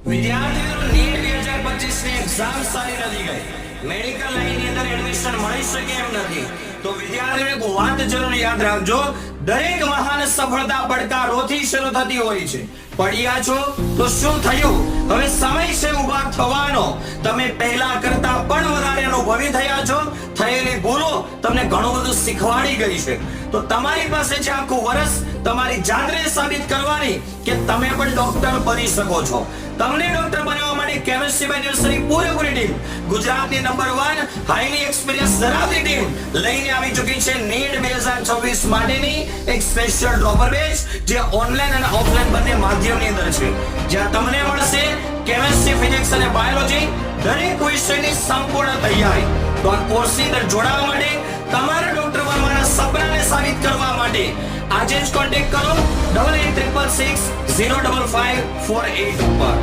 વિદ્યાર્થીઓ નીટ 2025 ની એક્ઝામ સારી નથી ગઈ. મેડિકલ લાઈનની અંદર એડમિશન મળી શકે એમ નથી. તો વિદ્યાર્થીઓને એક વાત જરૂર યાદ રાખજો, દરેક મહાન સફળતા પડકારોથી શરૂ થતી હોય છે. પડ્યા છો તો શું થયું? હવે સમય છે ઊભા થવાનો. તમે પહેલા કરતા પણ વધારે અનુભવી થયા છો. થયેલી ભૂલો તમને ઘણું બધું શીખવાડી ગઈ છે. તો તમારી પાસે છે આખું વર્ષ તમારી જાતને સાબિત કરવાની કે તમે પણ ડોક્ટર બની શકો છો. તમને ડોક્ટર બનવા માટે કેમિસ્ટ્રી બાય નર્સરી પૂરેપૂરી ટીમ, ગુજરાતની નંબર 1 હાઈલી એક્સપિરિયન્સ ધરાવતી ટીમ લઈને આવી ચૂકી છે નીટ 2026 માટેની એક સ્પેશિયલ ડ્રોપર બેચ, જે ઓનલાઈન અને ઓફલાઈન બંને માધ્યમની અંદર છે, જ્યાં તમને મળશે કેમિસ્ટ્રી, ફિઝિક્સ અને બાયોલોજી દરેક વિષયની સંપૂર્ણ તૈયારી. તો આ કોર્સની અંદર જોડાવા માટે, તમારા ડોક્ટર બનવાના સપનાને સાબિત કરવા માટે આજે જ કોન્ટેક્ટ કરો 8866605548 ઉપર.